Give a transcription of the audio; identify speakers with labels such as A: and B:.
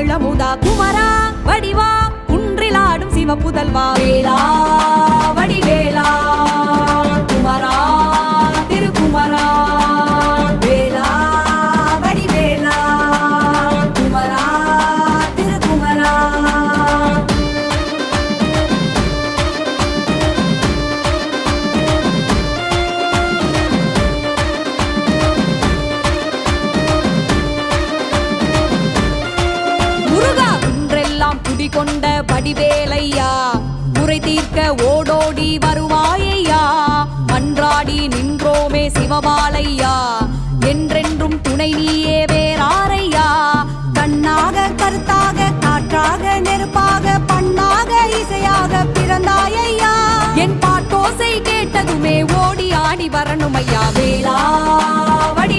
A: தமிழமுதா குமரா வடிவா குன்றிலாடும் சிவ புதல்வா வேளா வடிவேலா குமரா திருக்குமரா வேளா வடிவேலா குமரா திருக்குமரா. முருகா குன்றெல்லாம் குடிகொண்ட வடிவேலையா முறை தீர்க்க ஓடோடி வருவாயையா மன்றாடி நின்றோமே சிவபாலையா என்றென்றும் துணை நீயே வேறாரையா கண்ணாக கருத்தாக காற்றாக நெருப்பாக பண்ணாக இசையாக பிறந்தாயையா என் பாட்டோசை கேட்டதுமே ஓடி ஆடி வரணுமையா வேளா வடி